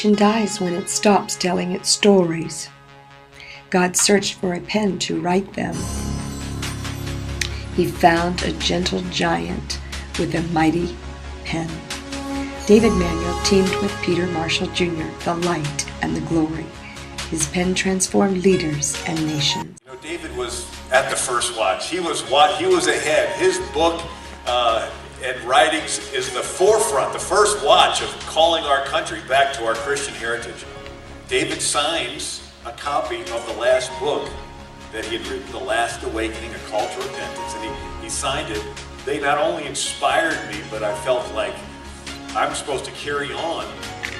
nation dies when it stops telling its stories. God searched for a pen to write them. He found a gentle giant with a mighty pen. David Manuel teamed with Peter Marshall Jr., the light and the glory. His pen transformed leaders and nations. You know, David was at the first watch. He was ahead. His book and writings is the forefront, the first watch of calling our country back to our Christian heritage. David signs a copy of the last book that he had written, The Last Awakening, A Call to Repentance, and he signed it. They not only inspired me, but I felt like I'm supposed to carry on,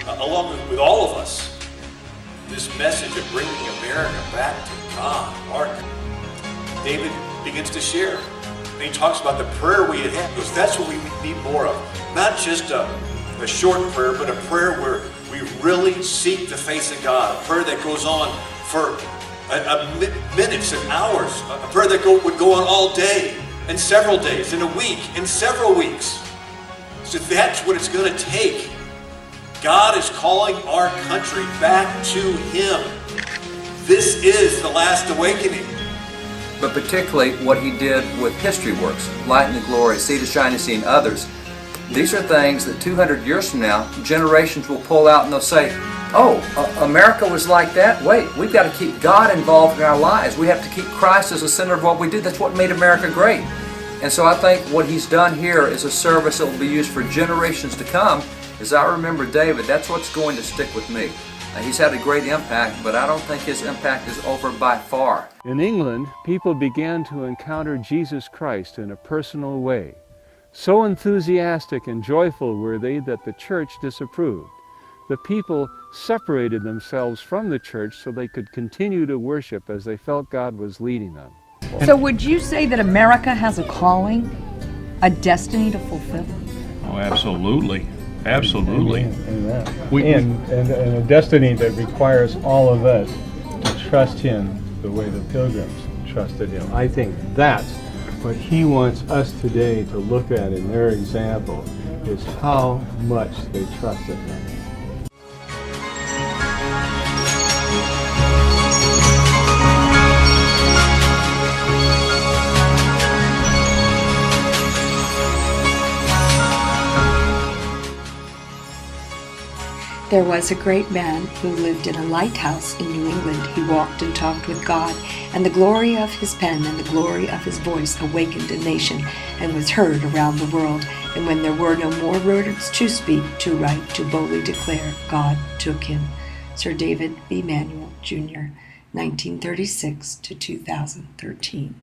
along with all of us, this message of bringing America back to God. David begins to share. And he talks about the prayer we had had, because that's what we need more of. Not just a short prayer, but a prayer where we really seek the face of God. A prayer that goes on for minutes and hours. A prayer that would go on all day, and several days, in a week, in several weeks. So that's what it's going to take. God is calling our country back to Him. This is the last awakening. But particularly what he did with history works, Light and the Glory, Sea to Shining Sea, and others. These are things that 200 years from now, generations will pull out and they'll say, oh, America was like that? Wait, we've got to keep God involved in our lives. We have to keep Christ as the center of what we do. That's what made America great. And so I think what he's done here is a service that will be used for generations to come. As I remember David, that's what's going to stick with me. He's had a great impact, but I don't think his impact is over by far. In England, people began to encounter Jesus Christ in a personal way. So enthusiastic and joyful were they that the church disapproved. The people separated themselves from the church so they could continue to worship as they felt God was leading them. So would you say that America has a calling, a destiny to fulfill? Oh, absolutely. Absolutely. And a destiny that requires all of us to trust Him the way the Pilgrims trusted Him. I think that's what He wants us today to look at in their example, is how much they trusted Him. There was a great man who lived in a lighthouse in New England. He walked and talked with God, and the glory of his pen and the glory of his voice awakened a nation and was heard around the world. And when there were no more words to speak, to write, to boldly declare, God took him. Sir David B. Manuel, Jr., 1936 to 2013.